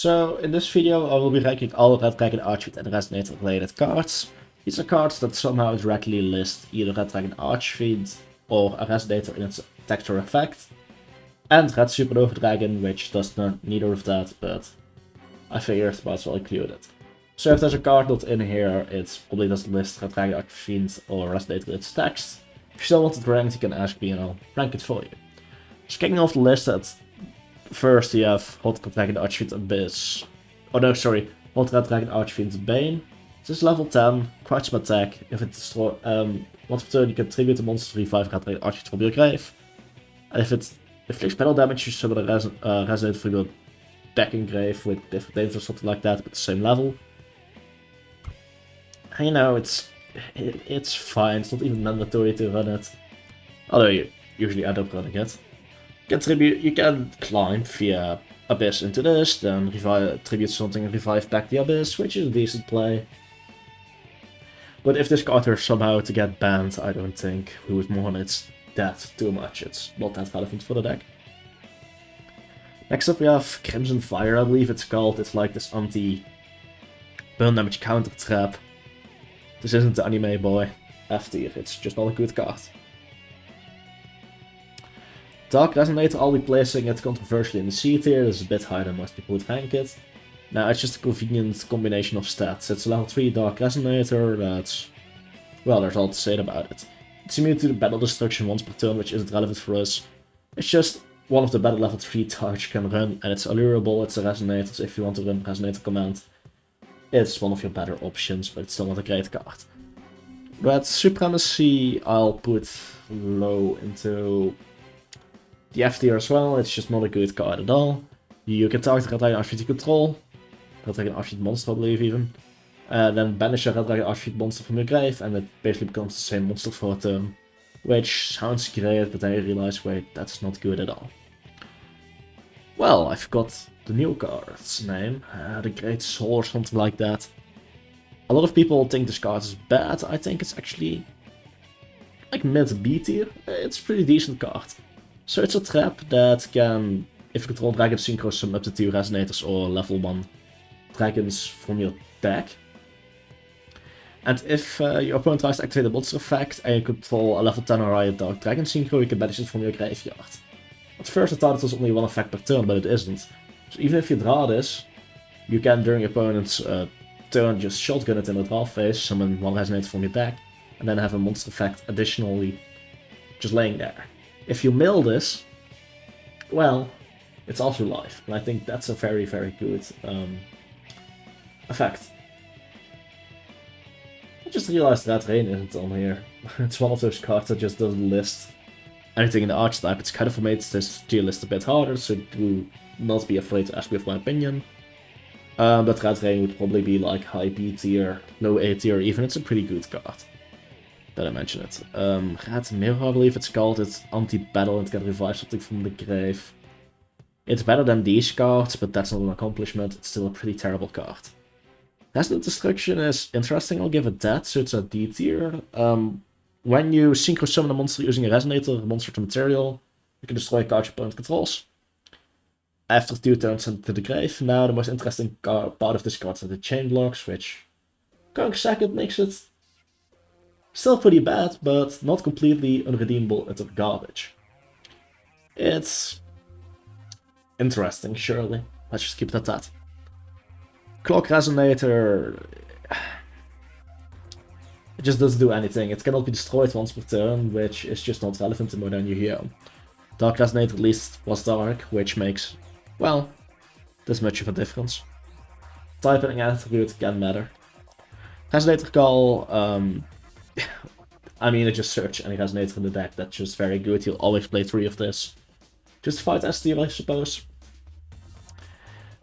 So in this video I will be ranking all Red Dragon Archfiend and Resonator related cards. These are cards that somehow directly list either Red Dragon Archfiend or a Resonator in its texture effect. And Red Supernova Dragon, which does neither of that, but I figured might as well include it. So if there's a card not in here, it probably doesn't list Red Dragon Archfiend or Resonator in its text. If you still want it ranked, you can ask me and I'll rank it for you. So kicking off the list at first you have Hot Red Dragon Archfiend Abyss. Oh no, sorry, Hot Red Dragon Archfiend Bane. This is level 10, quite some attack. If it destroys once per turn you can tribute a monster 3/5 Red Dragon Archfiend from your grave. And if it inflicts battle damage, you summon a Resonator from your deck and grave with different names or something like that, but the same level. And you know, it's fine, it's not even mandatory to run it. Although you usually end up running it. You can climb via Abyss into this, then tribute something and revive back the Abyss, which is a decent play. But if this card were somehow to get banned, I don't think we would mourn it that too much. It's not that relevant for the deck. Next up we have Crimson Fire, I believe it's called. It's like this anti-burn damage counter trap. This isn't the anime boy F tier, it's just not a good card. Dark Resonator, I'll be placing it controversially in the C tier. This is a bit higher than most people would rank it. Now, it's just a convenient combination of stats. It's a level 3 Dark Resonator that's... well, there's all to say about it. It's immune to the battle destruction once per turn, which isn't relevant for us. It's just one of the better level 3 targets you can run, and it's allurable, it's a Resonator, so if you want to run Resonator command, it's one of your better options, but it's still not a great card. Red Supremacy, I'll put low into the F tier as well. It's just not a good card at all. You can target Red Dragon Archfiend you control, Red Dragon Archfiend monster I believe even, then banish a Red Dragon Archfiend monster from your grave, and it basically becomes the same monster for a turn. Which sounds great, but then you realize, wait, that's not good at all. Well, I forgot the new card's name, the Great Soul or something like that. A lot of people think this card is bad. I think it's actually like mid B tier. It's a pretty decent card. So it's a trap that can, if you control dragons, synchro summon up to 2 Resonators or level 1 dragons from your deck. And if your opponent tries to activate a monster effect and you control a level 10 or higher Dark Dragon synchro, you can banish it from your graveyard. At first I thought it was only one effect per turn, but it isn't. So even if you draw this, you can during your opponent's turn just shotgun it in the draw phase, summon 1 Resonator from your deck, and then have a monster effect additionally just laying there. If you mill this, well, it's also live, and I think that's a very, very good effect. I just realized that Rain isn't on here. It's one of those cards that just doesn't list anything in the archetype. It's kind of made this tier list a bit harder, so do not be afraid to ask me for my opinion. But Red Rain would probably be like high B tier, low A tier even. It's a pretty good card. Did I mention it? Red Mirror, I believe it's called. It's anti-battle and can revive something from the grave. It's better than these cards, but that's not an accomplishment. It's still a pretty terrible card. Resonant Destruction is interesting, I'll give it that, so it's a D tier. When you synchro summon a monster using a Resonator, a monster to material, you can destroy a card your opponent controls. After 2 turns, send it to the grave. Now, the most interesting part of this card is the chain blocks, which, going second, makes it still pretty bad, but not completely unredeemable into garbage. It's interesting, surely. Let's just keep it at that. Clock Resonator, it just doesn't do anything. It cannot be destroyed once per turn, which is just not relevant in Modern Yu-Gi-Oh! Dark Resonator at least was dark, which makes, well, this much of a difference. Typing attribute can matter. Resonator Call, I mean, I just search any Resonator in the deck, that's just very good. You'll always play 3 of this. Justified S tier, I suppose.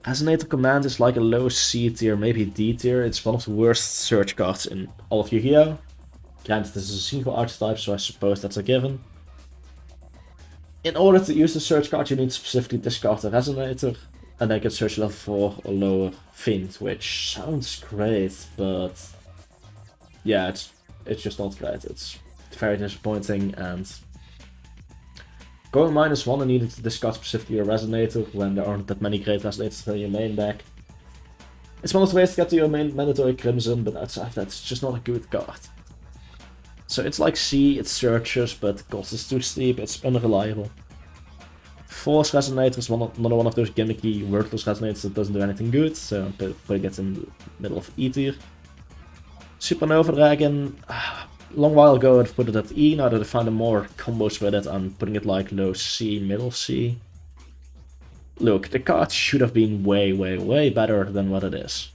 Resonator Command is like a low C tier, maybe D tier. It's one of the worst search cards in all of Yu-Gi-Oh! Granted, this is a single archetype, so I suppose that's a given. In order to use the search card, you need to specifically discard a Resonator, and then you can search level 4 or lower Fiend, which sounds great, but yeah, it's just not great. It's very disappointing, and Going -1 and needing to discard specifically a Resonator when there aren't that many great Resonators in your main deck. It's one of the ways to get to your main mandatory Crimson, but outside of that, it's just not a good card. So it's like C, it searches, but the cost is too steep, it's unreliable. Force Resonator is another one of those gimmicky, worthless Resonators that doesn't do anything good, so I'm putting it in the middle of E tier. Supernova Dragon, a long while ago I'd put it at E, now that I found more combos with it, I'm putting it like low C, middle C. Look, the card should have been way better than what it is.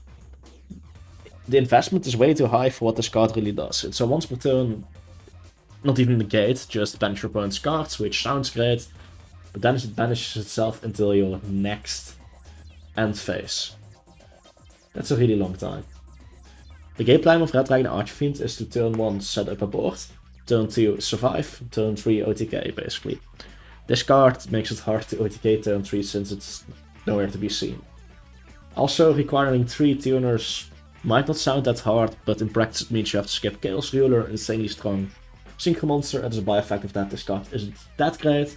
The investment is way too high for what this card really does. It's a once per turn, not even negate, just banish your opponent's cards, which sounds great, but then it banishes itself until your next end phase. That's a really long time. The game plan of Red Dragon Archfiend is to turn 1 set up a board, turn 2 survive, turn 3 OTK basically. This card makes it hard to OTK turn 3 since it's nowhere to be seen. Also, requiring 3 tuners might not sound that hard, but in practice it means you have to skip Chaos Ruler, Insanely Strong, Synchro Monster, and as a by-effect of that this card isn't that great,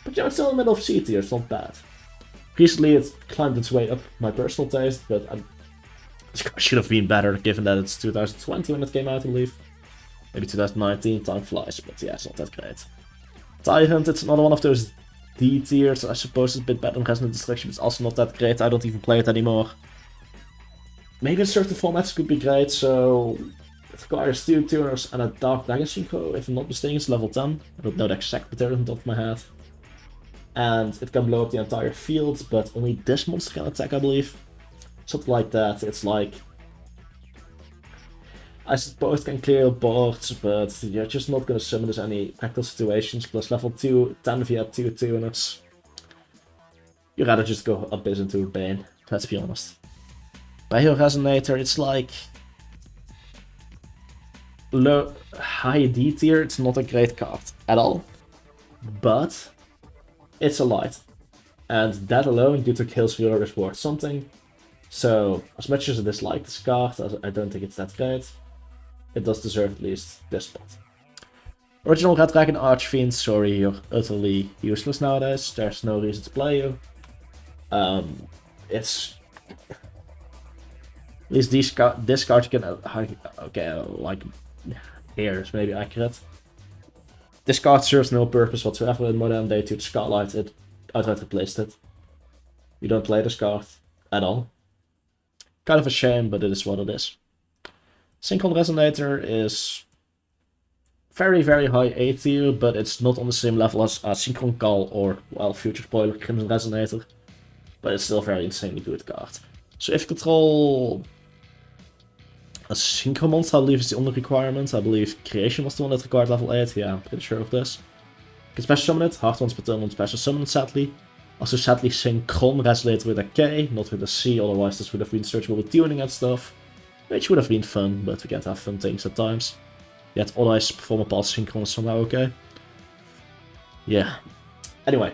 but you're still in the middle of C tier, it's not bad. Recently it climbed its way up my personal taste, but this card should have been better given that it's 2020 when it came out, I believe. Maybe 2019, time flies, but yeah, it's not that great. Tyrant, it's another one of those D tiers, I suppose it's a bit better than Resonant Destruction, but it's also not that great, I don't even play it anymore. Maybe in certain formats could be great, so it requires 2 tuners and a Dark Dragon Synchro, if I'm not mistaken it's level 10, I don't know the exact material on top of my head. And it can blow up the entire field, but only this monster can attack, I believe. Something like that, it's like... I suppose it can clear boards, but you're just not going to summon this any practical situations, plus level 2, 10 via 2 tuners. You'd rather just go Abyss into Bane, let's be honest. By your Resonator, it's like... low, high D tier, it's not a great card at all. But it's a light. And that alone, due to Chaos Ruler, is worth something. So, as much as I dislike this card, I don't think it's that great. It does deserve at least this spot. Original Red Dragon Archfiend, sorry, you're utterly useless nowadays. There's no reason to play you. It's... At least this card you can... okay, like... here is maybe accurate. This card serves no purpose whatsoever in modern day to Scarlight. It outright replaced it. You don't play this card at all. Kind of a shame, but it is what it is. Synchron Resonator is very high A tier, but it's not on the same level as Synchron Call or, well, future spoiler, Crimson Resonator. But it's still a very insanely good card. So if you control a Synchro Monster, I believe is the only requirement. I believe Creation was the one that required level 8, yeah, I'm pretty sure of this. You can special summon it, hard ones per turn on special summon it sadly. Also sadly Synchron Resonator with a K, not with a C, otherwise this would have been searchable with tuning and stuff. Which would have been fun, but we can't have fun things at times. Yet otherwise perform a pulse synchron is somehow okay. Yeah. Anyway.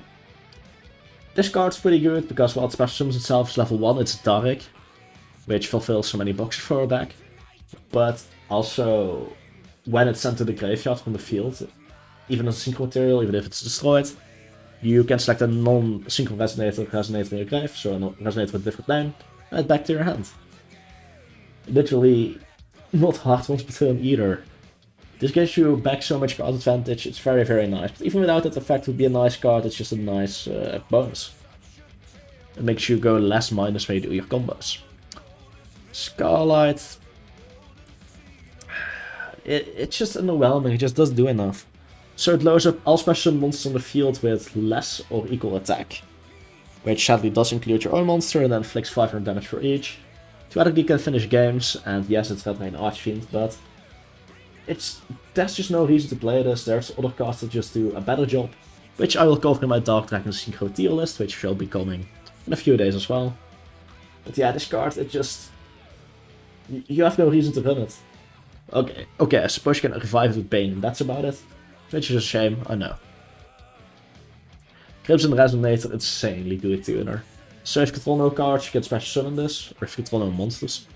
This card's pretty good because while it special summons itself is level 1, it's dark. Which fulfills so many boxes for a deck. But also when it's sent to the graveyard from the field, even as a synchro material, even if it's destroyed, you can select a non-synchro resonator in your grave, so a resonator with a different name, and add back to your hand. Literally not hard ones per turn either. This gives you back so much card advantage, it's very nice. But even without that effect, it would be a nice card, it's just a nice bonus. It makes you go less minus when you do your combos. Scarlight... It's just underwhelming, it just doesn't do enough. So it lowers up all special monsters on the field with less or equal attack. Which sadly does include your own monster and then inflicts 500 damage for each. Theoretically can finish games, and yes, it's Red Dragon Archfiend, but there's just no reason to play this. There's other cards that just do a better job, which I will cover in my Dark Dragon Synchro tier list, which shall be coming in a few days as well. But yeah, this card, it just... you have no reason to run it. Okay, I suppose you can revive it with Bane, and that's about it. Which is a shame, I know. Crimson Resonator, insanely good tuner. So if you control no cards, you can special summon this, or if you control no monsters.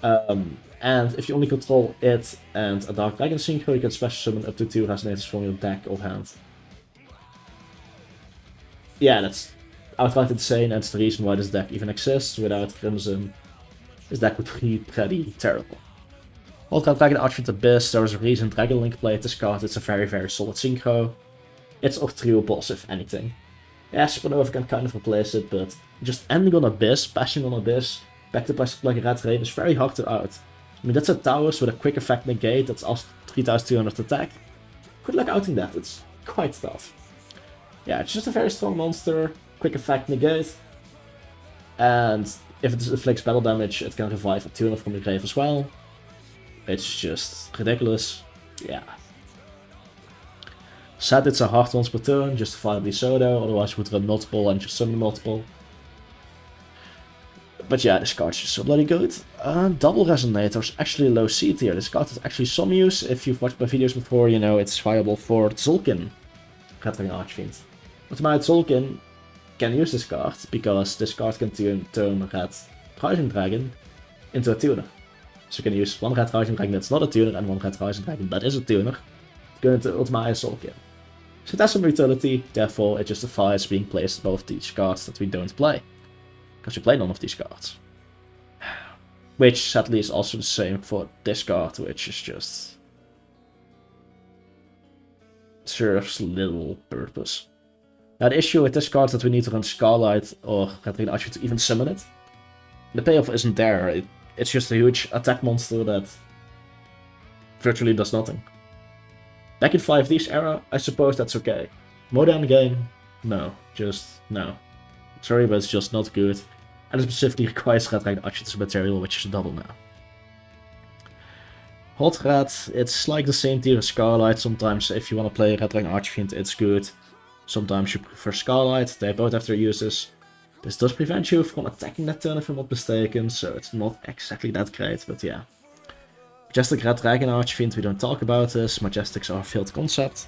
And if you only control it and a Dark Dragon Synchro, you can special summon up to 2 Resonators from your deck or hand. yeah, that's outright insane, and it's the reason why this deck even exists. Without Crimson, this deck would be pretty terrible. Ultra Dragon Archfiend Abyss, there was a reason Dragon Link played this card. It's a very, very solid synchro. It's of 3 boss, if anything. Yeah, Supernova can kind of replace it, but just ending on Abyss, bashing on Abyss, back to place like a Red Rain is very hard to out. I mean, that's a Towers with a quick effect negate, that's also 3200 attack. Good luck outing that, it's quite tough. Yeah, it's just a very strong monster, quick effect negate. And if it inflicts battle damage, it can revive a tuner from the grave as well. It's just ridiculous. Yeah. Sad it's a hard once per turn, justifiably so though, otherwise you would run multiple and just summon multiple. But yeah, this card's just so bloody good. Double Resonator is actually low C tier. This card has actually some use. If you've watched my videos before, you know it's viable for Tzolk'in, Red Dragon Archfiend. But my Tzolk'in can use this card, because this card can turn Red Rising Dragon into a tuner. So you can use one Red Rising Dragon that's not a tuner, and one Red Rising Dragon that is a tuner. Going to ultimate Tzolk'in. So it has some utility, therefore it justifies being placed both these cards that we don't play. Because we play none of these cards. Which sadly is also the same for this card, which is just serves little purpose. Now the issue with this card is that we need to run Scarlight or Red Dragon Archfiend to even summon it. The payoff isn't there, it's just a huge attack monster that virtually does nothing. Back in 5D's era, I suppose that's okay. Modern game, no, just no. Sorry, but it's just not good. And it specifically requires Red Dragon Archfiend as material, which is a double now. Hot Red, it's like the same tier as Scarlight. Sometimes if you want to play Red Dragon Archfiend, it's good. Sometimes you prefer Scarlight, they both have their uses. This does prevent you from attacking that turn if I'm not mistaken, so it's not exactly that great, but yeah. Majestic Red Dragon Archfiend, we don't talk about this. Majestics are a failed concept.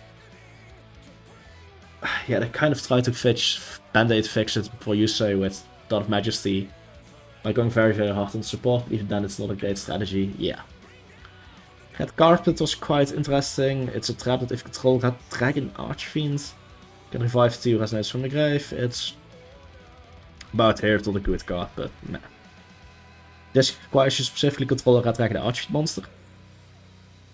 Yeah, they kind of try to band-aid fix it before you say with Dawn of Majesty. By going very, very hard on support, even then it's not a great strategy, yeah. Red Carpet was quite interesting. It's a trap that if you control Red Dragon Archfiend, can revive 2 Resonators from the grave. It's about here to the good card, but nah. This requires you specifically control a Red Dragon Archfiend monster.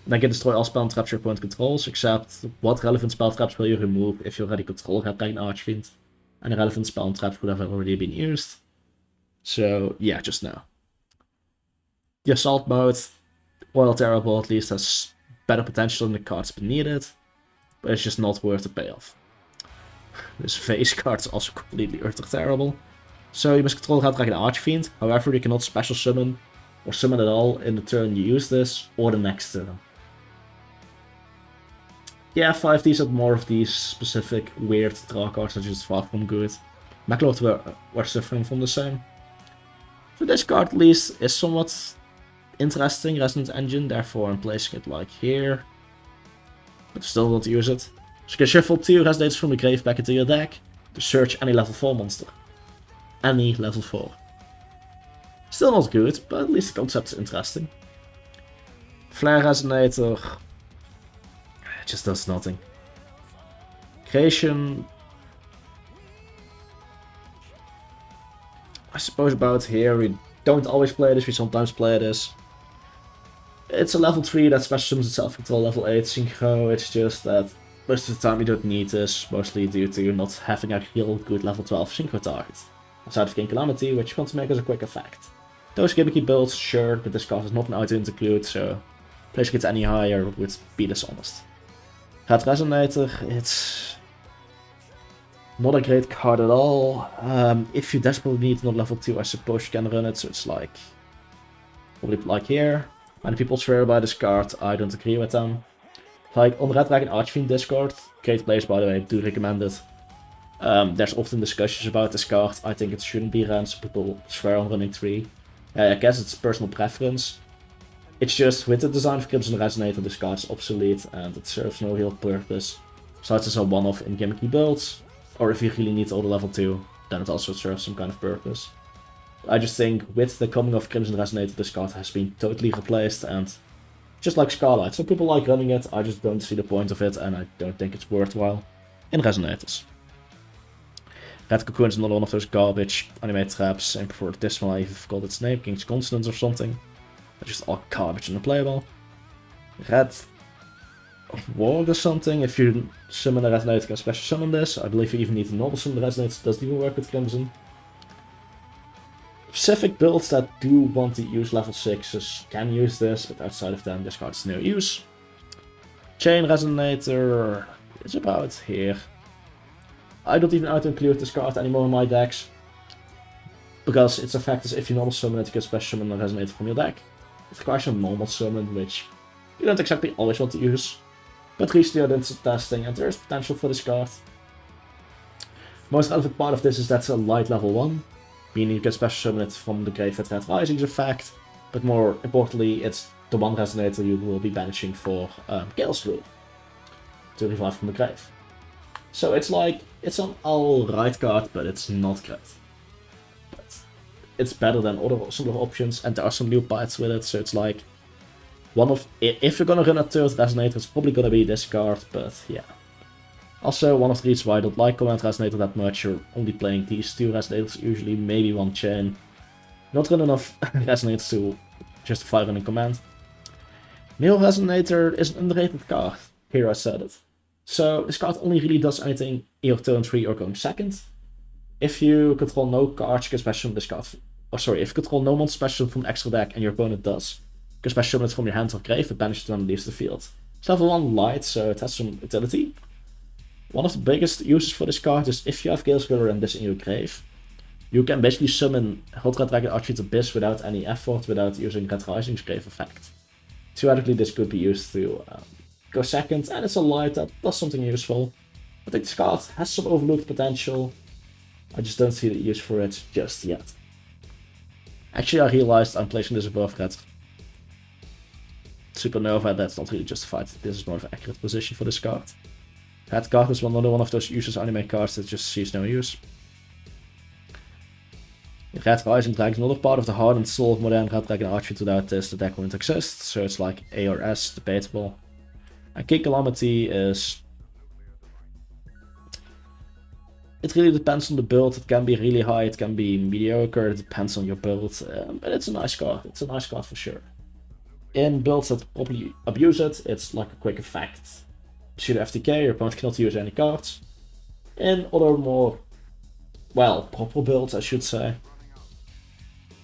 Then can destroy all spell and traps your opponent controls, except what relevant spell traps will you remove if you already control Red Dragon Archfiend. And the relevant spell and traps would have already been used. So yeah, just now. The Assault mode, Royal Terrible at least has better potential than the cards beneath it, but it's just not worth the payoff. This face card is also completely utter terrible. So you must control Red Dragon Archfiend, however you cannot special summon or summon at all in the turn you use this, or the next turn. Yeah, 5Ds had more of these specific weird draw cards that are just far from good. Maclord were suffering from the same. So this card at least is somewhat interesting, Resonant Engine, therefore I'm placing it like here. But still don't use it. So you can shuffle 2 Resonators from the grave back into your deck to search any level 4 monster. Any level 4. Still not good, but at least the concept is interesting. Flare Resonator just does nothing. Creation, I suppose about here, we don't always play this, we sometimes play this. It's a level 3 that special summons itself control level 8 synchro, it's just that most of the time you don't need this, mostly due to not having a real good level 12 synchro target. Aside of King Calamity, which you want to make as a quick effect. Those gimmicky builds, sure, but this card is not an item to include, so placing it any higher would be dishonest. Red Resonator, it's not a great card at all. If you desperately need another level 2, I suppose you can run it, so it's like, probably like here. Many people swear by this card, I don't agree with them. Like on Red Dragon Archfiend Discord, great place by the way, do recommend it. There's often discussions about this card, I think it shouldn't be ran, so people swear on running 3. I guess it's personal preference. It's just, with the design of Crimson Resonator, this card is obsolete and it serves no real purpose. Besides as a one-off in gimmicky builds, or if you really need all the level 2, then it also serves some kind of purpose. I just think, with the coming of Crimson Resonator, this card has been totally replaced, and just like Scarlight, some people like running it, I just don't see the point of it, and I don't think it's worthwhile in Resonators. Red Cocoon is another one of those garbage anime traps, same for this one, I forgot its name, King's Consonance or something. They're just all garbage and unplayable. Red Warg or something, if you summon a Resonator, you can special summon this. I believe you even need to normal summon the Resonator, it doesn't even work with Crimson. Specific builds that do want to use level 6s can use this, but outside of them, this card is no use. Chain Resonator is about here. I don't even auto-include this card anymore in my decks, because its effect is if you normal summon it, you can special summon a Resonator from your deck. It requires a normal summon, which you don't exactly always want to use, but recently I did some testing and there is potential for this card. Most relevant part of this is that it's a light level 1, meaning you can special summon it from the grave with Red Rising's effect, but more importantly, it's the one Resonator you will be banishing for Gale's Rule to revive from the grave. So it's like, it's an alright card, but it's not great. But it's better than some other options, and there are some new parts with it, so it's like, if you're gonna run a third Resonator, it's probably gonna be this card, but yeah. Also, one of the reasons why I don't like Command Resonator that much, you're only playing these 2 Resonators, usually maybe 1 chain. Not run enough Resonators to justify running Command. Neo Resonator is an underrated card, here I said it. So this card only really does anything in your turn 3 or going second. If you control no cards, you can special summon this card. If you control no monster special from the extra deck and your opponent does, you can special summon it from your hand or grave, but banish it when it leaves the field. It's level 1 light, so it has some utility. One of the biggest uses for this card is if you have Gale's Rule and this in your grave, you can basically summon Hot Red Dragon Archfiend Abyss without any effort, without using Red Rising's grave effect. Theoretically, this could be used to go second, and it's a light that does something useful. I think this card has some overlooked potential. I just don't see the use for it just yet. Actually, I realized I'm placing this above Red Supernova. That's not really justified. This is more of an accurate position for this card. That card is another one of those useless anime cards that just sees no use. Red Rising Dragon is another part of the heart and soul of modern Red Dragon Archfiend. Without this, the deck wouldn't exist, so it's like A or S, debatable. And King Calamity is... It really depends on the build. It can be really high, it can be mediocre, it depends on your build, but it's a nice card. It's a nice card for sure. In builds that probably abuse it, it's like a quick effect. Pseudo FTK, your opponent cannot use any cards. In other more, well, proper builds, I should say,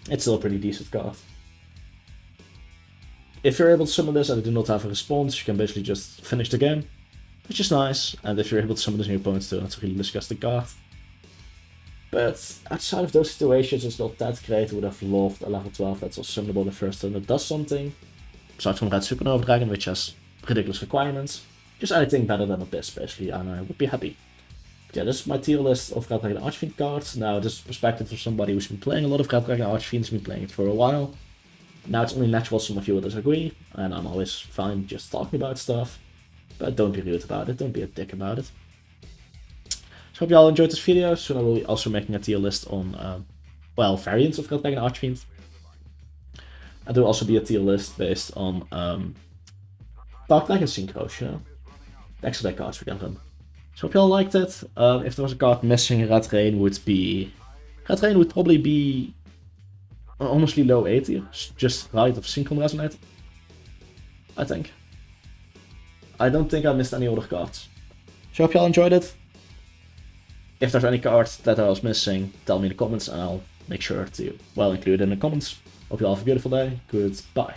it's still a pretty decent card. If you're able to summon this and they do not have a response, you can basically just finish the game, which is nice. And if you're able to summon this in your opponent's turn, it's a really disgusting card. But outside of those situations, it's not that great. I would have loved a level 12 that's also summonable the first turn that does something. Aside from Red Supernova Dragon, which has ridiculous requirements. Just anything better than Abyss, basically, and I would be happy. But yeah, this is my tier list of Red Dragon Archfiend cards. Now, this is perspective of somebody who's been playing a lot of Red Dragon Archfiend, has been playing it for a while. Now, it's only natural some of you will disagree, and I'm always fine just talking about stuff. But don't be rude about it, don't be a dick about it. So, hope you all enjoyed this video. Soon I will be also making a tier list on, well, variants of Red Dragon Archfiend. And there will also be a tier list based on Dark Dragon Synchros, you know. The extra deck cards we can run. So hope you all liked it. If there was a card missing, Red Rain would probably be honestly low A tier, just right of Synchron Resonator, I think. I don't think I missed any other cards. So hope you all enjoyed it. If there's any cards that I was missing, tell me in the comments and I'll make sure to, well, include it in the comments. Hope you all have a beautiful day. Goodbye.